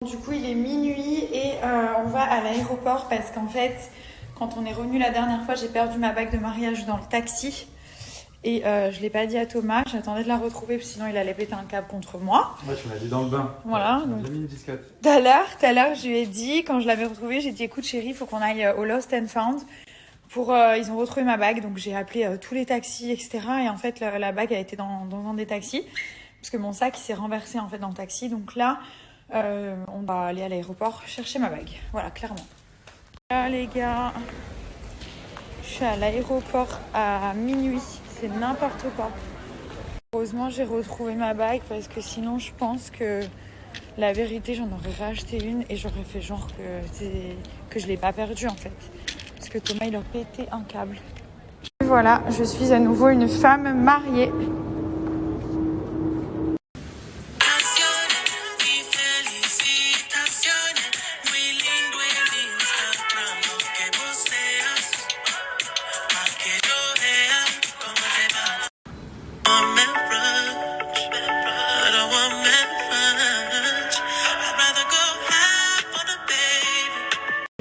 Du coup, il est minuit et on va à l'aéroport parce qu'en fait, quand on est revenu la dernière fois, j'ai perdu ma bague de mariage dans le taxi. Et je ne l'ai pas dit à Thomas, j'attendais de la retrouver parce que sinon il allait péter un câble contre moi. Ouais, tu m'as dit dans le bain. Voilà. Tu m'as mis une disquette. Tout à l'heure, je lui ai dit, quand je l'avais retrouvée, j'ai dit écoute chérie, il faut qu'on aille au Lost and Found. Ils ont retrouvé ma bague, donc j'ai appelé tous les taxis, etc. Et en fait, la bague a été dans un des taxis. Parce que mon sac s'est renversé en fait dans le taxi. Donc là, on va aller à l'aéroport chercher ma bague. Voilà, clairement. Là les gars, je suis à l'aéroport à minuit. C'est n'importe quoi. Heureusement, j'ai retrouvé ma bague parce que sinon, je pense que la vérité, j'en aurais racheté une et j'aurais fait genre que je l'ai pas perdue en fait. Parce que Thomas, il a pété un câble. Et voilà, je suis à nouveau une femme mariée.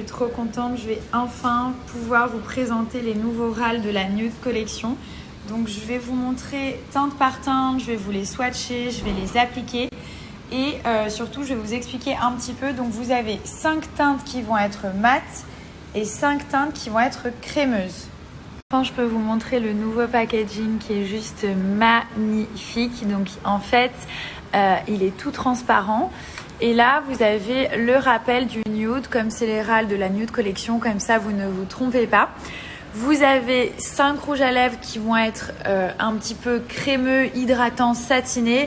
Trop contente, je vais enfin pouvoir vous présenter les nouveaux râles de la Nude Collection. Donc je vais vous montrer teinte par teinte, je vais vous les swatcher, je vais les appliquer et surtout je vais vous expliquer un petit peu. Donc vous avez 5 teintes qui vont être mates et 5 teintes qui vont être crémeuses. Enfin, je peux vous montrer le nouveau packaging qui est juste magnifique. Donc en fait, il est tout transparent. Et là, vous avez le rappel du nude, comme c'est les râles de la Nude Collection, comme ça vous ne vous trompez pas. Vous avez 5 rouges à lèvres qui vont être un petit peu crémeux, hydratants, satinés.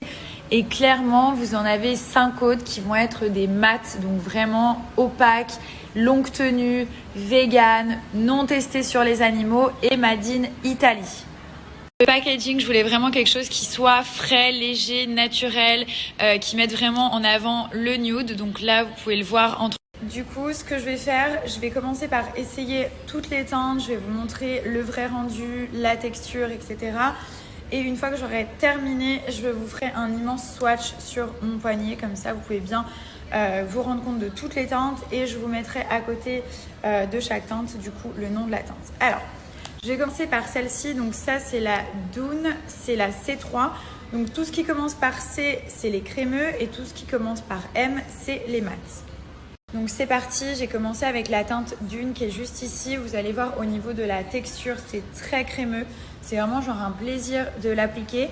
Et clairement, vous en avez 5 autres qui vont être des mats, donc vraiment opaques, longue tenue, vegan, non testés sur les animaux et made in Italie. Le packaging, je voulais vraiment quelque chose qui soit frais, léger, naturel, qui mette vraiment en avant le nude. Donc là, vous pouvez le voir entre. Du coup, ce que je vais faire, je vais commencer par essayer toutes les teintes. Je vais vous montrer le vrai rendu, la texture, etc. Et une fois que j'aurai terminé, je vous ferai un immense swatch sur mon poignet. Comme ça, vous pouvez bien vous rendre compte de toutes les teintes. Et je vous mettrai à côté de chaque teinte, du coup, le nom de la teinte. Alors, je vais commencer par celle-ci. Donc ça, c'est la Dune, c'est la C3. Donc tout ce qui commence par C, c'est les crémeux. Et tout ce qui commence par M, c'est les mats. Donc c'est parti, j'ai commencé avec la teinte Dune qui est juste ici. Vous allez voir au niveau de la texture, c'est très crémeux. C'est vraiment genre un plaisir de l'appliquer.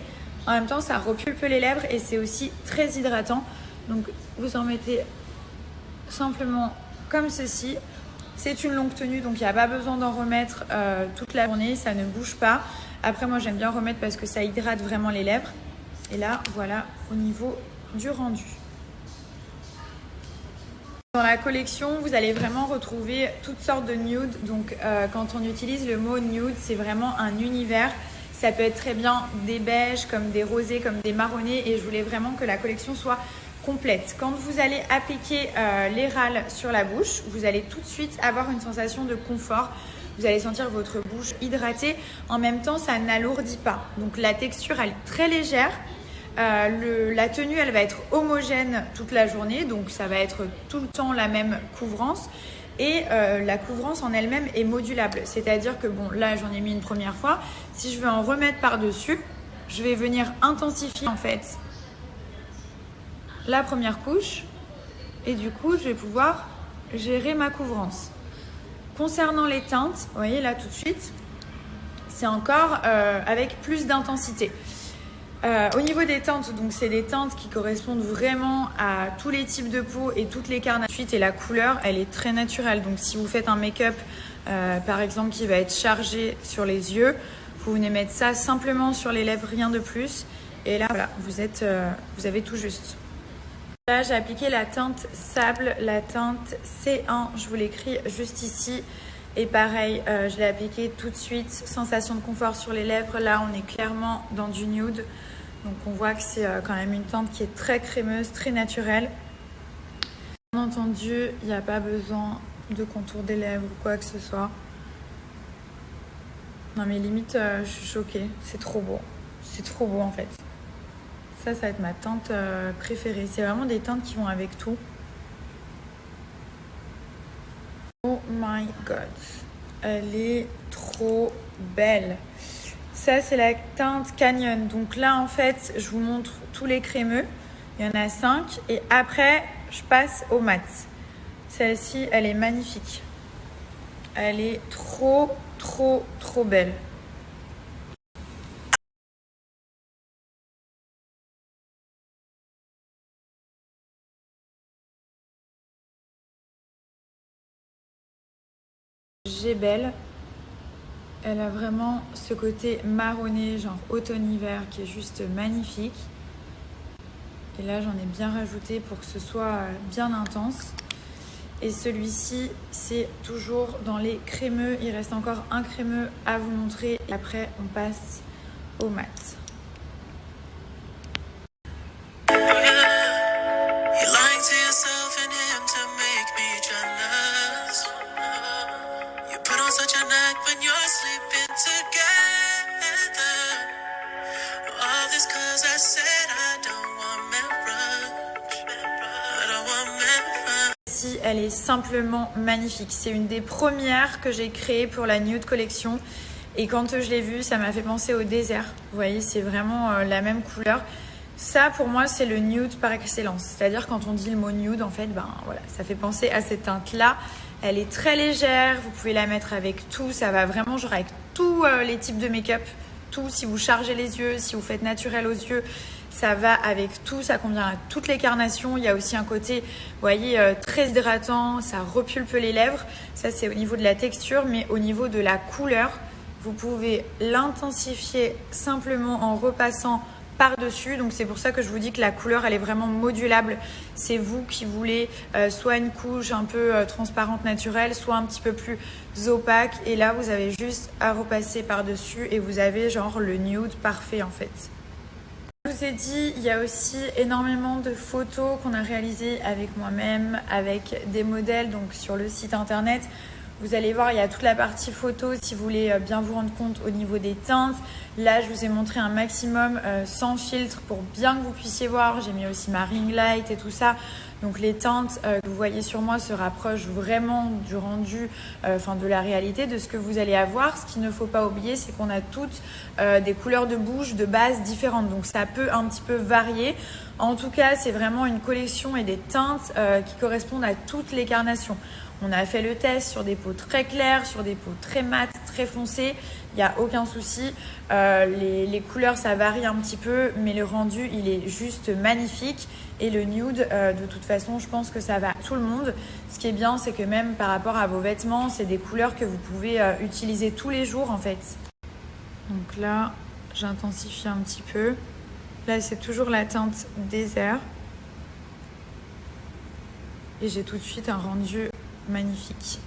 En même temps, ça repulpe les lèvres et c'est aussi très hydratant. Donc vous en mettez simplement comme ceci. C'est une longue tenue, donc il n'y a pas besoin d'en remettre toute la journée, ça ne bouge pas. Après, moi j'aime bien remettre parce que ça hydrate vraiment les lèvres. Et là, voilà au niveau du rendu. Dans la collection, vous allez vraiment retrouver toutes sortes de nudes. Donc quand on utilise le mot nude, c'est vraiment un univers. Ça peut être très bien des beiges, comme des rosés, comme des marronnés. Et je voulais vraiment que la collection soit complète. Quand vous allez appliquer les râles sur la bouche, vous allez tout de suite avoir une sensation de confort. Vous allez sentir votre bouche hydratée. En même temps, ça n'alourdit pas. Donc la texture, elle est très légère. La tenue, elle va être homogène toute la journée, donc ça va être tout le temps la même couvrance. Et la couvrance en elle-même est modulable, c'est-à-dire que bon, là j'en ai mis une première fois. Si je veux en remettre par-dessus, je vais venir intensifier en fait la première couche et du coup je vais pouvoir gérer ma couvrance. Concernant les teintes, vous voyez là tout de suite, c'est encore avec plus d'intensité. Au niveau des teintes, donc c'est des teintes qui correspondent vraiment à tous les types de peau et toutes les carnations. Et la couleur, elle est très naturelle. Donc si vous faites un make-up, par exemple, qui va être chargé sur les yeux, vous venez mettre ça simplement sur les lèvres, rien de plus. Et là, voilà, vous avez tout juste. Là, j'ai appliqué la teinte Sable, la teinte C1. Je vous l'écris juste ici. Et pareil, je l'ai appliqué tout de suite. Sensation de confort sur les lèvres. Là, on est clairement dans du nude. Donc on voit que c'est quand même une teinte qui est très crémeuse, très naturelle. Bien entendu, il n'y a pas besoin de contour des lèvres ou quoi que ce soit. Non mais limite, je suis choquée. C'est trop beau. C'est trop beau en fait. Ça va être ma teinte préférée. C'est vraiment des teintes qui vont avec tout. my god, elle est trop belle. Ça, c'est la teinte Canyon. Donc là, en fait, je vous montre tous les crémeux. Il y en a 5. Et après, je passe au mat. Celle-ci, elle est magnifique. Elle est trop, trop, trop belle. Belle. Elle a vraiment ce côté marronné, genre automne-hiver, qui est juste magnifique. Et là, j'en ai bien rajouté pour que ce soit bien intense. Et celui-ci, c'est toujours dans les crémeux. Il reste encore un crémeux à vous montrer. Et après, on passe au mat. Elle est simplement magnifique. C'est une des premières que j'ai créées pour la Nude Collection. Et quand je l'ai vue, ça m'a fait penser au désert. Vous voyez, c'est vraiment la même couleur. Ça, pour moi, c'est le nude par excellence. C'est-à-dire, quand on dit le mot nude, en fait, ben voilà, ça fait penser à cette teinte-là. Elle est très légère. Vous pouvez la mettre avec tout. Ça va vraiment, genre, avec tous les types de make-up. Tout, si vous chargez les yeux, si vous faites naturel aux yeux, ça va avec tout, ça convient à toutes les carnations. Il y a aussi un côté, vous voyez, très hydratant, ça repulpe les lèvres. Ça, c'est au niveau de la texture, mais au niveau de la couleur, vous pouvez l'intensifier simplement en repassant par-dessus. Donc, c'est pour ça que je vous dis que la couleur, elle est vraiment modulable. C'est vous qui voulez soit une couche un peu transparente naturelle, soit un petit peu plus opaque. Et là, vous avez juste à repasser par-dessus et vous avez genre le nude parfait en fait. Je vous ai dit, il y a aussi énormément de photos qu'on a réalisées avec moi-même, avec des modèles, donc sur le site internet. Vous allez voir, il y a toute la partie photo si vous voulez bien vous rendre compte au niveau des teintes. Là, je vous ai montré un maximum sans filtre pour bien que vous puissiez voir. J'ai mis aussi ma ring light et tout ça. Donc les teintes que vous voyez sur moi se rapprochent vraiment du rendu, de la réalité, de ce que vous allez avoir. Ce qu'il ne faut pas oublier, c'est qu'on a toutes des couleurs de bouche de base différentes. Donc ça peut un petit peu varier. En tout cas, c'est vraiment une collection et des teintes qui correspondent à toutes les carnations. On a fait le test sur des peaux très claires, sur des peaux très mates, très foncées. Il n'y a aucun souci. Les couleurs, ça varie un petit peu, mais le rendu, il est juste magnifique. Et le nude, de toute façon, je pense que ça va à tout le monde. Ce qui est bien, c'est que même par rapport à vos vêtements, c'est des couleurs que vous pouvez utiliser tous les jours, en fait. Donc là, j'intensifie un petit peu. Là, c'est toujours la teinte désert. Et j'ai tout de suite un rendu magnifique.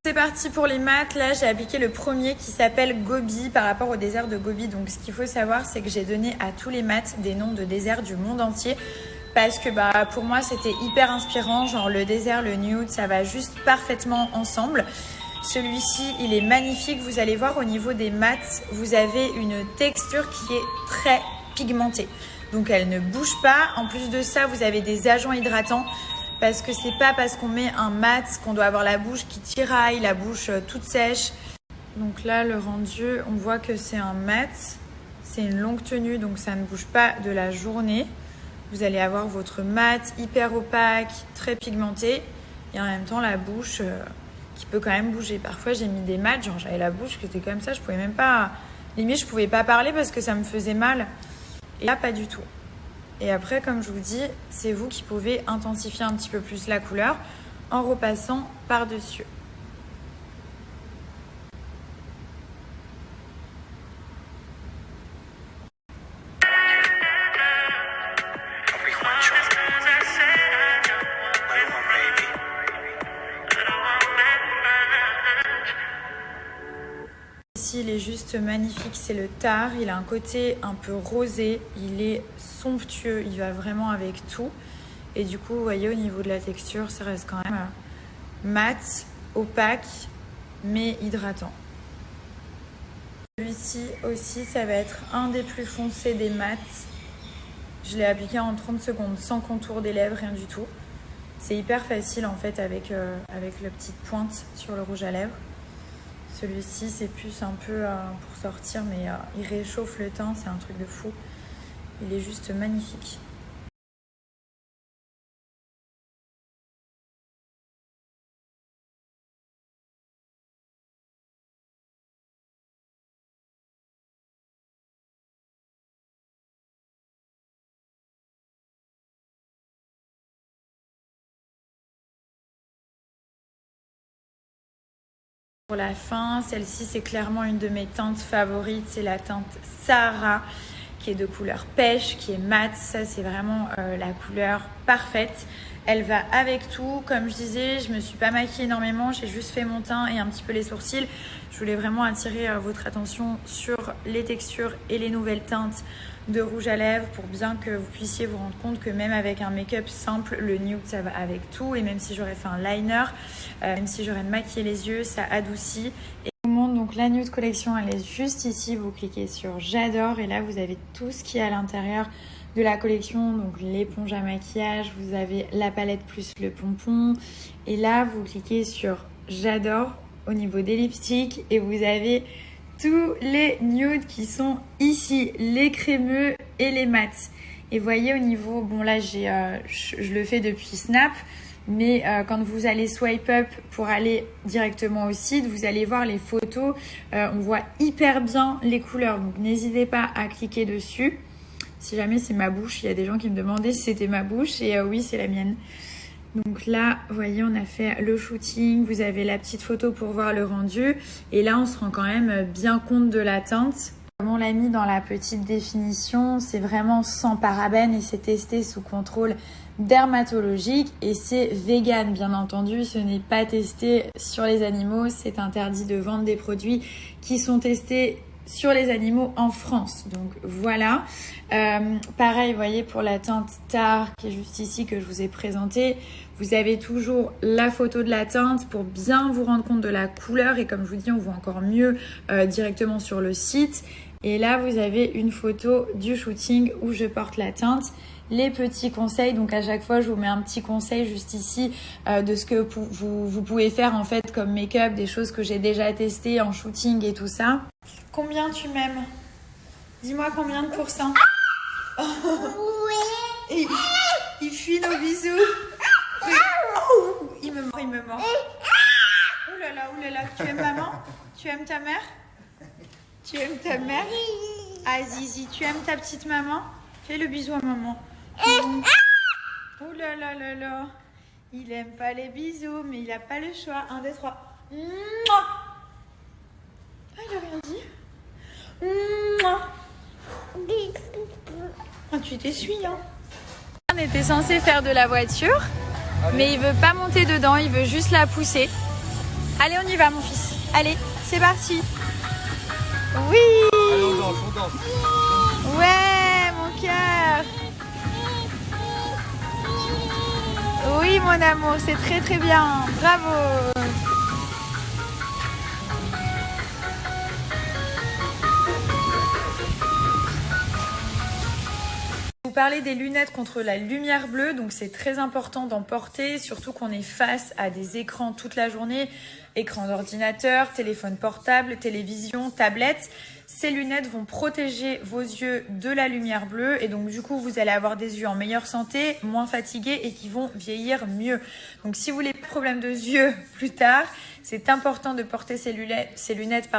C'est parti pour les mats. Là, j'ai appliqué le premier qui s'appelle Gobi par rapport au désert de Gobi. Donc, ce qu'il faut savoir, c'est que j'ai donné à tous les mats des noms de déserts du monde entier parce que pour moi, c'était hyper inspirant. Genre, le désert, le nude, ça va juste parfaitement ensemble. Celui-ci, il est magnifique. Vous allez voir au niveau des mats, vous avez une texture qui est très pigmentée. Donc, elle ne bouge pas. En plus de ça, vous avez des agents hydratants. Parce que c'est pas parce qu'on met un mat qu'on doit avoir la bouche qui tiraille, la bouche toute sèche. Donc là, le rendu, on voit que c'est un mat. C'est une longue tenue, donc ça ne bouge pas de la journée. Vous allez avoir votre mat hyper opaque, très pigmenté. Et en même temps, la bouche qui peut quand même bouger. Parfois, j'ai mis des mats, genre j'avais la bouche qui était comme ça. Je pouvais même pas... Limite, je pouvais pas parler parce que ça me faisait mal. Et là, pas du tout. Et après, comme je vous dis, c'est vous qui pouvez intensifier un petit peu plus la couleur en repassant par-dessus. Ici, il est juste magnifique, c'est le tard. Il a un côté un peu rosé, il est somptueux, il va vraiment avec tout. Et du coup, vous voyez, au niveau de la texture, ça reste quand même mat, opaque, mais hydratant. Celui-ci aussi, ça va être un des plus foncés des mats. Je l'ai appliqué en 30 secondes, sans contour des lèvres, rien du tout. C'est hyper facile en fait avec la petite pointe sur le rouge à lèvres. Celui-ci c'est plus un peu pour sortir, mais il réchauffe le teint, c'est un truc de fou. Il est juste magnifique. Pour la fin, celle-ci c'est clairement une de mes teintes favorites, c'est la teinte Sahara qui est de couleur pêche, qui est mat. Ça c'est vraiment la couleur parfaite. Elle va avec tout, comme je disais, je me suis pas maquillée énormément, j'ai juste fait mon teint et un petit peu les sourcils. Je voulais vraiment attirer votre attention sur les textures et les nouvelles teintes de rouge à lèvres pour bien que vous puissiez vous rendre compte que même avec un make-up simple, le nude ça va avec tout, et même si j'aurais fait un liner, même si j'aurais maquillé les yeux, ça adoucit. Et donc la nude collection elle est juste ici, vous cliquez sur j'adore et là vous avez tout ce qui est à l'intérieur de la collection, donc l'éponge à maquillage, vous avez la palette plus le pompon, et là vous cliquez sur j'adore au niveau des lipsticks et vous avez tous les nudes qui sont ici, les crémeux et les mats. Et voyez au niveau, bon là je le fais depuis Snap, mais quand vous allez swipe up pour aller directement au site, vous allez voir les photos, on voit hyper bien les couleurs, donc n'hésitez pas à cliquer dessus. Si jamais c'est ma bouche, il y a des gens qui me demandaient si c'était ma bouche, et oui c'est la mienne. Donc là, vous voyez, on a fait le shooting, vous avez la petite photo pour voir le rendu. Et là, on se rend quand même bien compte de la teinte. Comme on l'a mis dans la petite définition, c'est vraiment sans parabènes et c'est testé sous contrôle dermatologique. Et c'est vegan, bien entendu, ce n'est pas testé sur les animaux. C'est interdit de vendre des produits qui sont testés sur les animaux en France. Donc voilà. Pareil, vous voyez, pour la teinte Tar qui est juste ici que je vous ai présentée, vous avez toujours la photo de la teinte pour bien vous rendre compte de la couleur, et comme je vous dis, on voit encore mieux directement sur le site. Et là, vous avez une photo du shooting où je porte la teinte. Les petits conseils, donc à chaque fois je vous mets un petit conseil juste ici de ce que vous pouvez faire en fait comme make-up, des choses que j'ai déjà testées en shooting et tout ça. Combien tu m'aimes? Dis-moi combien de pourcents? Oui. Il fuit nos bisous. Oui. Oh, il me mord. Oh là là, tu aimes maman? Tu aimes ta mère? Tu aimes ta mère? Ah Zizi, tu aimes ta petite maman? Fais le bisou à maman. Oh là là là là. Il aime pas les bisous, mais il a pas le choix. 1, 2, 3. Ah, il a rien dit. Ah, tu t'essuies, hein. On était censé faire de la voiture, mais il veut pas monter dedans, il veut juste la pousser. Allez, on y va, mon fils. Allez, c'est parti. Oui. Allez, on danse. Ouais, mon cœur. Oui, mon amour, c'est très très bien. Bravo. Vous parlez des lunettes contre la lumière bleue, donc c'est très important d'en porter, surtout qu'on est face à des écrans toute la journée, écran d'ordinateur, téléphone portable, télévision, tablette. Ces lunettes vont protéger vos yeux de la lumière bleue et donc du coup vous allez avoir des yeux en meilleure santé, moins fatigués et qui vont vieillir mieux. Donc si vous voulez pas de problème de yeux plus tard, c'est important de porter ces lunettes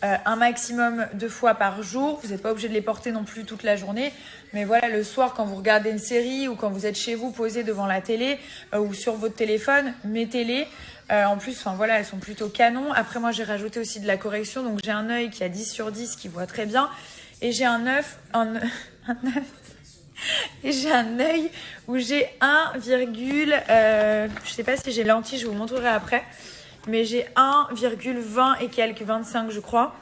un maximum de fois par jour. Vous n'êtes pas obligé de les porter non plus toute la journée. Mais voilà, le soir, quand vous regardez une série ou quand vous êtes chez vous posé devant la télé ou sur votre téléphone, mettez-les. En plus, enfin voilà, elles sont plutôt canon. Après, moi, j'ai rajouté aussi de la correction. Donc, j'ai un œil qui a 10 sur 10 qui voit très bien. Et j'ai un œil où j'ai 1, je sais pas si j'ai lentille, je vous montrerai après. Mais j'ai 1,20 et quelques 25, je crois.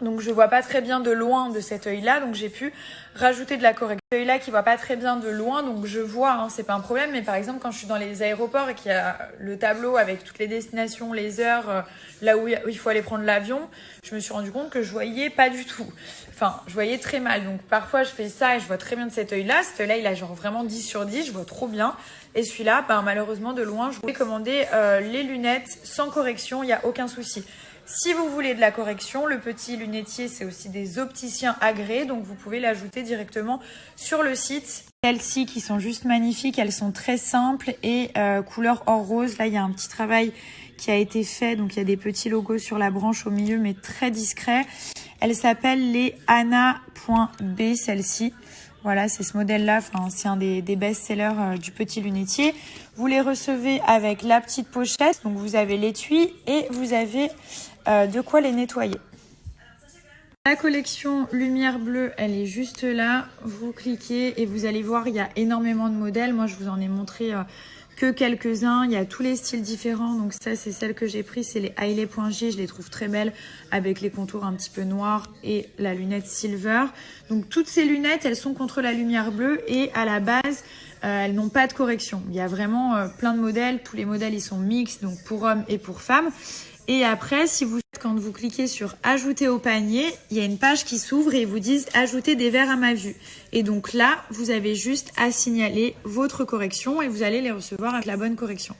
Donc je vois pas très bien de loin de cet œil-là, donc j'ai pu rajouter de la correction. Cet œil-là qui voit pas très bien de loin, donc je vois, hein, c'est pas un problème, mais par exemple quand je suis dans les aéroports et qu'il y a le tableau avec toutes les destinations, les heures, là où il faut aller prendre l'avion, je me suis rendu compte que je voyais pas du tout. Enfin, je voyais très mal. Donc parfois je fais ça et je vois très bien de cet œil-là. Cet œil-là, il a genre vraiment 10 sur 10, je vois trop bien. Et celui-là, malheureusement de loin, je voulais commander les lunettes sans correction, il n'y a aucun souci. Si vous voulez de la correction, le petit lunetier, c'est aussi des opticiens agréés, donc vous pouvez l'ajouter directement sur le site. Celles-ci qui sont juste magnifiques, elles sont très simples et couleur or rose. Là, il y a un petit travail qui a été fait, donc il y a des petits logos sur la branche au milieu, mais très discret. Elles s'appellent les Anna.B, celles-ci. Voilà, c'est ce modèle-là, enfin, c'est un des best-sellers du petit lunetier. Vous les recevez avec la petite pochette, donc vous avez l'étui et vous avez de quoi les nettoyer. La collection lumière bleue, elle est juste là. Vous cliquez et vous allez voir, il y a énormément de modèles. Moi, je vous en ai montré que quelques-uns. Il y a tous les styles différents. Donc ça, c'est celle que j'ai prise. C'est les Hailey.J. Je les trouve très belles avec les contours un petit peu noirs et la lunette silver. Donc toutes ces lunettes, elles sont contre la lumière bleue et à la base, elles n'ont pas de correction. Il y a vraiment plein de modèles. Tous les modèles, ils sont mixtes, donc pour hommes et pour femmes. Et après, quand vous cliquez sur ajouter au panier, il y a une page qui s'ouvre et ils vous disent ajouter des verres à ma vue. Et donc là, vous avez juste à signaler votre correction et vous allez les recevoir avec la bonne correction.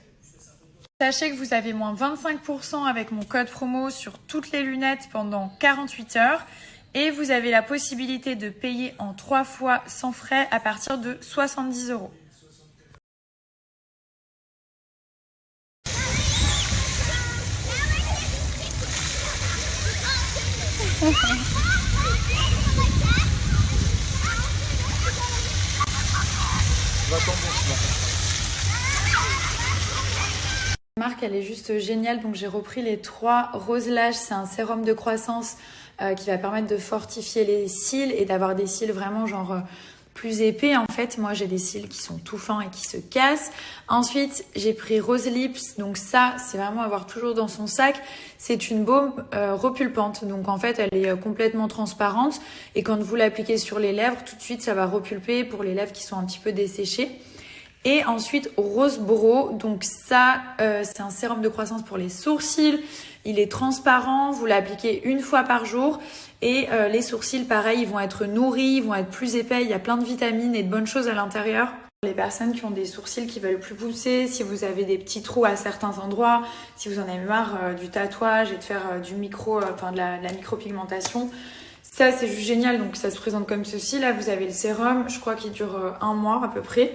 Sachez que vous avez moins 25% avec mon code promo sur toutes les lunettes pendant 48 heures. Et vous avez la possibilité de payer en 3 fois sans frais à partir de 70 €. La marque, elle est juste géniale. Donc j'ai repris les 3 Rose Lash. C'est un sérum de croissance qui va permettre de fortifier les cils et d'avoir des cils vraiment genre plus épais. En fait, moi j'ai des cils qui sont tout fins et qui se cassent. Ensuite, j'ai pris Rose Lips. Donc ça, c'est vraiment à avoir toujours dans son sac. C'est une baume repulpante. Donc en fait, elle est complètement transparente. Et quand vous l'appliquez sur les lèvres, tout de suite, ça va repulper pour les lèvres qui sont un petit peu desséchées. Et ensuite, Rose Brow. Donc ça, c'est un sérum de croissance pour les sourcils. Il est transparent. Vous l'appliquez une fois par jour. Et les sourcils, pareil, ils vont être nourris, ils vont être plus épais. Il y a plein de vitamines et de bonnes choses à l'intérieur. Les personnes qui ont des sourcils qui veulent plus pousser, si vous avez des petits trous à certains endroits, si vous en avez marre du tatouage et de faire de la micropigmentation, ça c'est juste génial. Donc ça se présente comme ceci. Là, vous avez le sérum, je crois qu'il dure 1 mois à peu près.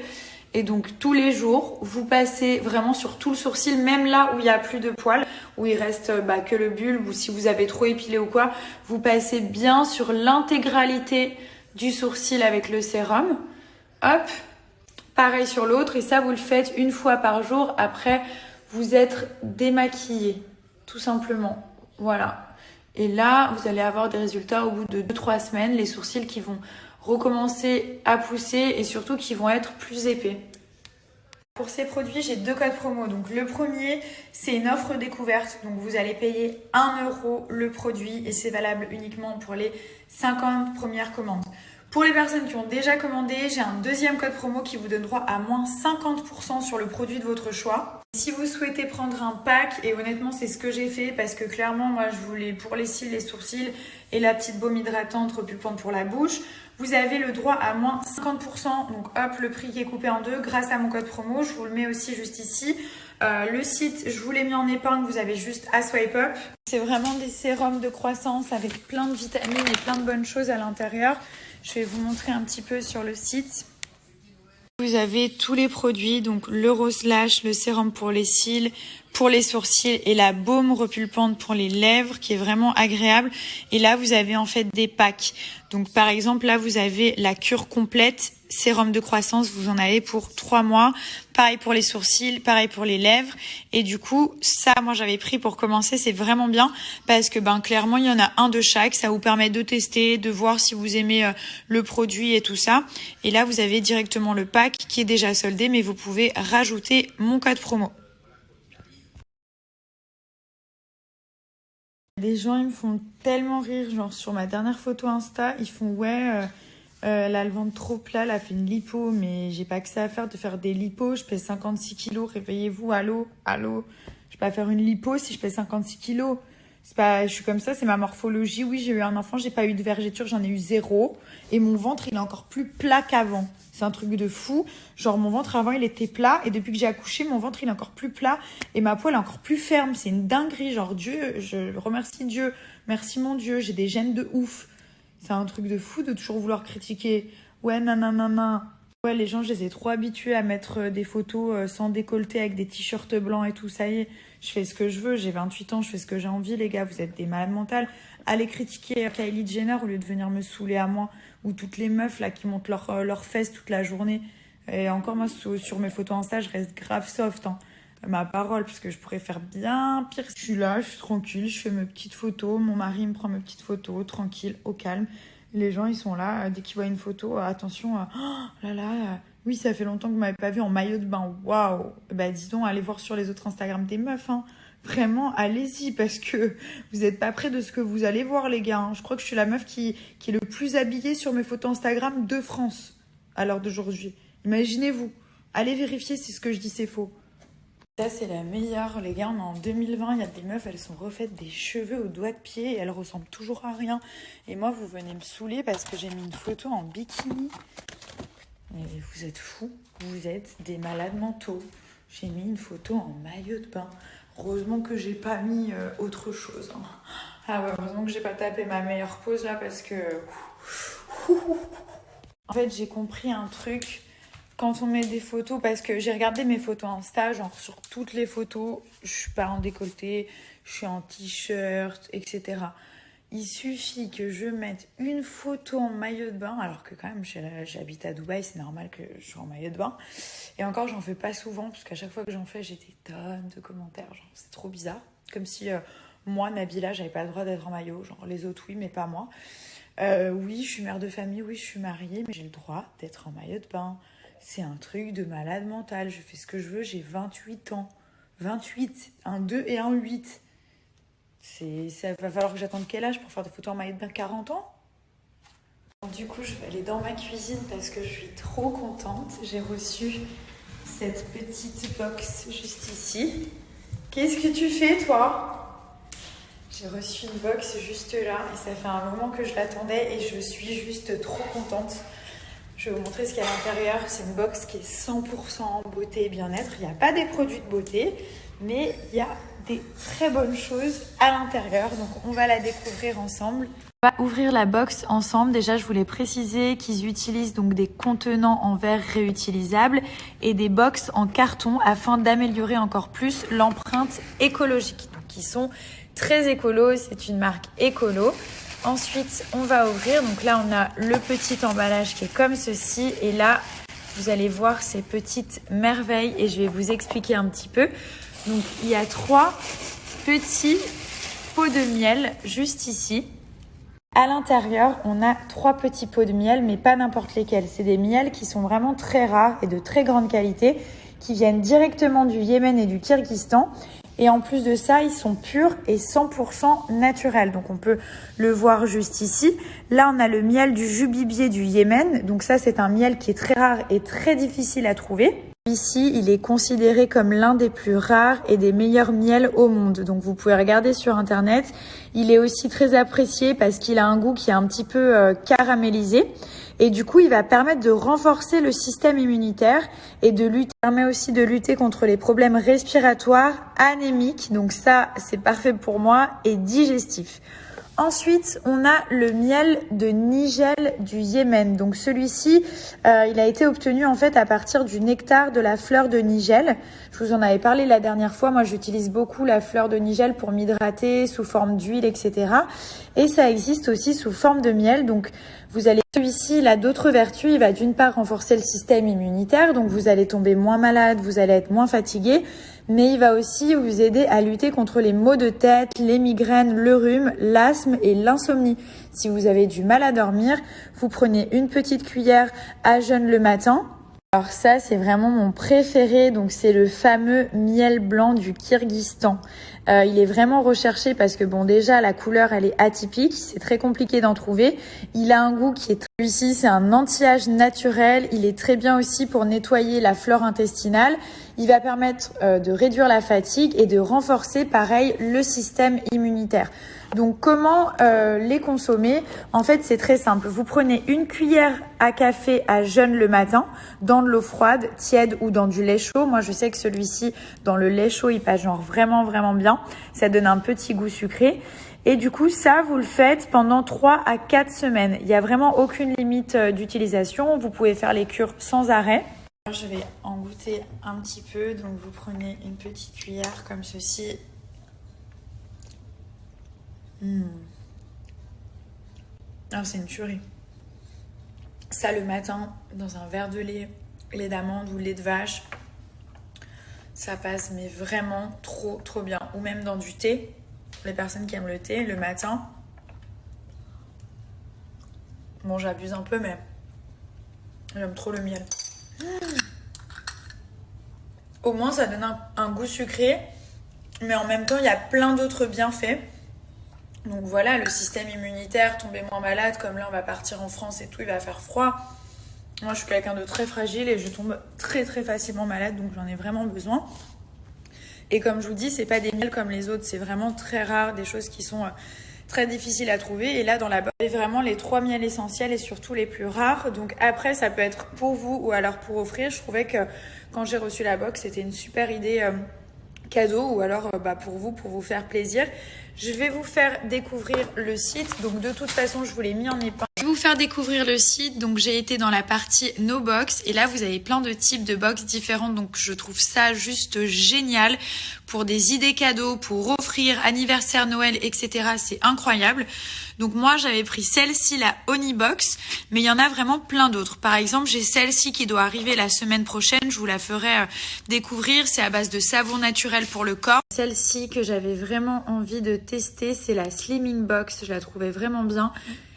Et donc tous les jours, vous passez vraiment sur tout le sourcil, même là où il n'y a plus de poils, où il reste que le bulbe, ou si vous avez trop épilé ou quoi, vous passez bien sur l'intégralité du sourcil avec le sérum. Hop, pareil sur l'autre, et ça vous le faites une fois par jour. Après, vous êtes démaquillé, tout simplement. Voilà. Et là, vous allez avoir des résultats au bout de 2-3 semaines, les sourcils qui vont recommencer à pousser et surtout qui vont être plus épais. Pour ces produits, j'ai 2 codes promo. Donc le premier, c'est une offre découverte. Donc vous allez payer 1 € le produit et c'est valable uniquement pour les 50 premières commandes. Pour les personnes qui ont déjà commandé, j'ai un deuxième code promo qui vous donne droit à moins 50% sur le produit de votre choix. Si vous souhaitez prendre un pack, et honnêtement c'est ce que j'ai fait parce que clairement moi je voulais pour les cils, les sourcils et la petite baume hydratante repulpante pour la bouche, vous avez le droit à moins 50%. Donc hop, le prix qui est coupé en 2 grâce à mon code promo. Je vous le mets aussi juste ici. Le site, je vous l'ai mis en épingle, vous avez juste à swipe up. C'est vraiment des sérums de croissance avec plein de vitamines et plein de bonnes choses à l'intérieur. Je vais vous montrer un petit peu sur le site. Vous avez tous les produits, donc le Rose Lash, le sérum pour les cils, pour les sourcils et la baume repulpante pour les lèvres qui est vraiment agréable. Et là, vous avez en fait des packs. Donc par exemple, là, vous avez la cure complète, sérum de croissance, vous en avez pour 3 mois. Pareil pour les sourcils, pareil pour les lèvres. Et du coup, ça, moi, j'avais pris pour commencer. C'est vraiment bien parce que clairement, il y en a un de chaque. Ça vous permet de tester, de voir si vous aimez le produit et tout ça. Et là, vous avez directement le pack qui est déjà soldé, mais vous pouvez rajouter mon code promo. Des gens, ils me font tellement rire, genre sur ma dernière photo Insta, ils font ouais, elle a le ventre trop plat, elle a fait une lipo, mais j'ai pas que ça à faire de faire des lipos, je pèse 56 kilos, réveillez-vous, allô, allô, je vais pas faire une lipo si je pèse 56 kilos. C'est pas, je suis comme ça, c'est ma morphologie. Oui, j'ai eu un enfant, j'ai pas eu de vergeture, j'en ai eu 0. Et mon ventre, il est encore plus plat qu'avant. C'est un truc de fou. Genre, mon ventre avant, il était plat. Et depuis que j'ai accouché, mon ventre, il est encore plus plat. Et ma peau, elle est encore plus ferme. C'est une dinguerie. Genre, Dieu, je remercie Dieu. Merci mon Dieu, j'ai des gènes de ouf. C'est un truc de fou de toujours vouloir critiquer. Ouais, nanana. Ouais, les gens, je les ai trop habitués à mettre des photos sans décolleté avec des t-shirts blancs et tout. Ça y est, je fais ce que je veux. J'ai 28 ans, je fais ce que j'ai envie, les gars. Vous êtes des malades mentales. Allez critiquer Kylie Jenner au lieu de venir me saouler à moi. Ou toutes les meufs là qui montent leurs fesses toute la journée. Et encore, moi, sur mes photos Insta, je reste grave soft. Hein. Ma parole, parce que je pourrais faire bien pire. Je suis là, je suis tranquille, je fais mes petites photos. Mon mari me prend mes petites photos, tranquille, au calme. Les gens, ils sont là, dès qu'ils voient une photo, attention, oh là là, oui, ça fait longtemps que vous m'avez pas vu en maillot de bain, waouh. Bah dis donc, allez voir sur les autres Instagram des meufs, hein. Vraiment, allez-y, parce que vous n'êtes pas près de ce que vous allez voir, les gars. Hein. Je crois que je suis la meuf qui est le plus habillée sur mes photos Instagram de France, à l'heure d'aujourd'hui. Imaginez-vous, allez vérifier si ce que je dis c'est faux. Ça, c'est la meilleure, les gars. On est en 2020, il y a des meufs, elles sont refaites des cheveux aux doigts de pied et elles ressemblent toujours à rien. Et moi, vous venez me saouler parce que j'ai mis une photo en bikini. Mais vous êtes fous, vous êtes des malades mentaux. J'ai mis une photo en maillot de bain. Heureusement que j'ai pas mis autre chose. Hein. Ah ouais, heureusement que j'ai pas tapé ma meilleure pose là parce que... En fait, j'ai compris un truc... Quand on met des photos, parce que j'ai regardé mes photos Insta, genre sur toutes les photos, je suis pas en décolleté, je suis en t-shirt, etc. Il suffit que je mette une photo en maillot de bain, alors que quand même j'habite à Dubaï, c'est normal que je sois en maillot de bain. Et encore, j'en fais pas souvent, parce qu'à chaque fois que j'en fais, j'ai des tonnes de commentaires, genre c'est trop bizarre. Comme si moi, Nabila, j'avais pas le droit d'être en maillot, genre les autres oui, mais pas moi. Oui, je suis mère de famille, oui, je suis mariée, mais j'ai le droit d'être en maillot de bain. C'est un truc de malade mental. Je fais ce que je veux, j'ai 28 ans. 28, un 2 et un 8. Ça va falloir que j'attende quel âge pour faire des photos en maillot de bain? 40 ans? Du coup, je vais aller dans ma cuisine parce que je suis trop contente. J'ai reçu cette petite box juste ici. Qu'est-ce que tu fais, toi? J'ai reçu une box juste là et ça fait un moment que je l'attendais et je suis juste trop contente. Je vais vous montrer ce qu'il y a à l'intérieur. C'est une box qui est 100% en beauté et bien-être. Il n'y a pas des produits de beauté, mais il y a des très bonnes choses à l'intérieur. Donc, on va la découvrir ensemble. On va ouvrir la box ensemble. Déjà, je voulais préciser qu'ils utilisent donc des contenants en verre réutilisables et des box en carton afin d'améliorer encore plus l'empreinte écologique. Donc, ils sont très écolos. C'est une marque écolo. Ensuite, on va ouvrir. Donc là, on a le petit emballage qui est comme ceci. Et là, vous allez voir ces petites merveilles et je vais vous expliquer un petit peu. Donc, il y a 3 petits pots de miel juste ici. À l'intérieur, on a 3 petits pots de miel, mais pas n'importe lesquels. C'est des miels qui sont vraiment très rares et de très grande qualité, qui viennent directement du Yémen et du Kyrgyzstan. Et en plus de ça, ils sont purs et 100% naturels. Donc, on peut le voir juste ici. Là, on a le miel du jubibier du Yémen. Donc ça, c'est un miel qui est très rare et très difficile à trouver. Ici, il est considéré comme l'un des plus rares et des meilleurs miels au monde. Donc, vous pouvez regarder sur Internet. Il est aussi très apprécié parce qu'il a un goût qui est un petit peu caramélisé. Et du coup, il va permettre de renforcer le système immunitaire et permet aussi de lutter contre les problèmes respiratoires, anémiques. Donc ça, c'est parfait pour moi et digestif. Ensuite, on a le miel de Nigel du Yémen. Donc celui-ci, il a été obtenu en fait à partir du nectar de la fleur de Nigel. Je vous en avais parlé la dernière fois. Moi, j'utilise beaucoup la fleur de Nigel pour m'hydrater sous forme d'huile, etc. Et ça existe aussi sous forme de miel. Donc celui-ci, il a d'autres vertus. Il va d'une part renforcer le système immunitaire. Donc vous allez tomber moins malade, vous allez être moins fatigué. Mais il va aussi vous aider à lutter contre les maux de tête, les migraines, le rhume, l'asthme et l'insomnie. Si vous avez du mal à dormir, vous prenez une petite cuillère à jeûne le matin Alors ça, c'est vraiment mon préféré, donc c'est le fameux miel blanc du Kyrgyzstan. Il est vraiment recherché parce que bon, déjà la couleur elle est atypique, c'est très compliqué d'en trouver. Il a un goût qui est très réussi, c'est un anti-âge naturel, il est très bien aussi pour nettoyer la flore intestinale. Il va permettre de réduire la fatigue et de renforcer pareil le système immunitaire. Donc comment les consommer? En fait, c'est très simple. Vous prenez une cuillère à café à jeûne le matin dans de l'eau froide, tiède ou dans du lait chaud. Moi, je sais que celui-ci, dans le lait chaud, il passe genre vraiment, vraiment bien. Ça donne un petit goût sucré. Et du coup, ça, vous le faites pendant 3 à 4 semaines. Il n'y a vraiment aucune limite d'utilisation. Vous pouvez faire les cures sans arrêt. Je vais en goûter un petit peu. Donc, vous prenez une petite cuillère comme ceci. Ah, c'est une tuerie. Ça le matin, dans un verre de lait d'amande ou lait de vache, ça passe mais vraiment trop trop bien. Ou même dans du thé, les personnes qui aiment le thé, le matin. Bon, j'abuse un peu, mais j'aime trop le miel. Au moins, ça donne un goût sucré, mais en même temps, il y a plein d'autres bienfaits. Donc voilà, le système immunitaire, tomber moins malade, comme là on va partir en France et tout, il va faire froid. Moi je suis quelqu'un de très fragile et je tombe très très facilement malade, donc j'en ai vraiment besoin. Et comme je vous dis, c'est pas des miels comme les autres, c'est vraiment très rare, des choses qui sont très difficiles à trouver. Et là dans la box, c'est vraiment les 3 miels essentiels et surtout les plus rares. Donc après ça peut être pour vous ou alors pour offrir. Je trouvais que quand j'ai reçu la box, c'était une super idée cadeau ou alors pour vous faire plaisir. Je vais vous faire découvrir le site. Donc de toute façon, je vous l'ai mis en épingle. Je vais vous faire découvrir le site. Donc j'ai été dans la partie No Box et là vous avez plein de types de box différentes. Donc je trouve ça juste génial pour des idées cadeaux, pour offrir, anniversaire, Noël, etc. C'est incroyable. Donc moi j'avais pris celle-ci, la Honey Box, mais il y en a vraiment plein d'autres. Par exemple, j'ai celle-ci qui doit arriver la semaine prochaine. Je vous la ferai découvrir. C'est à base de savon naturel pour le corps. Celle-ci que j'avais vraiment envie de tester, c'est la Slimming Box. Je la trouvais vraiment bien.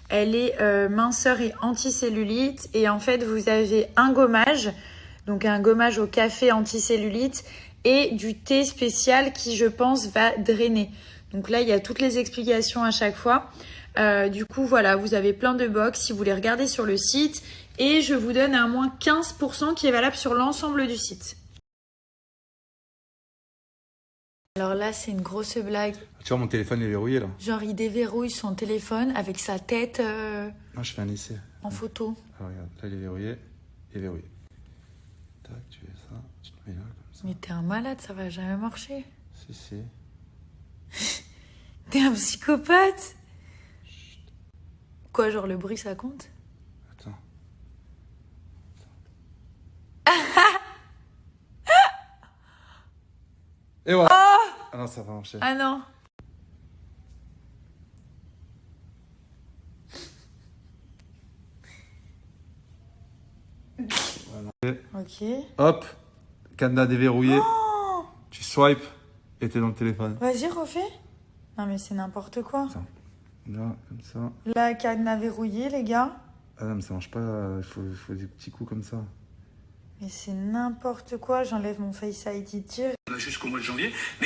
Elle est minceur et anticellulite. Et en fait, vous avez un gommage, donc un gommage au café anticellulite et du thé spécial qui, je pense, va drainer. Donc là, il y a toutes les explications à chaque fois. Du coup, voilà, vous avez plein de box si vous les regardez sur le site. Et je vous donne un moins 15% qui est valable sur l'ensemble du site. Alors là, c'est une grosse blague. Tu vois, mon téléphone est verrouillé là. Genre, il déverrouille son téléphone avec sa tête Non, je fais un essai. en photo. Ah, regarde, là il est verrouillé. Il est verrouillé. Tac, tu fais ça, tu te mets là comme ça. Mais t'es un malade, ça va jamais marcher. Si, si. T'es un psychopathe. Chut. Quoi, genre le bruit, ça compte? Attends. Et voilà. Oh ah non, ça va marcher. Ah non. Voilà. Ok. Hop, cadenas déverrouillé. Oh, tu swipes et t'es dans le téléphone. vas-y, refais. Non mais c'est n'importe quoi. Attends. Là, comme ça. Là, cadenas verrouillé, les gars. Ah non, mais ça marche pas. Il faut des petits coups comme ça. Mais c'est n'importe quoi. J'enlève mon Face ID direct. Jusqu'au mois de janvier. Mais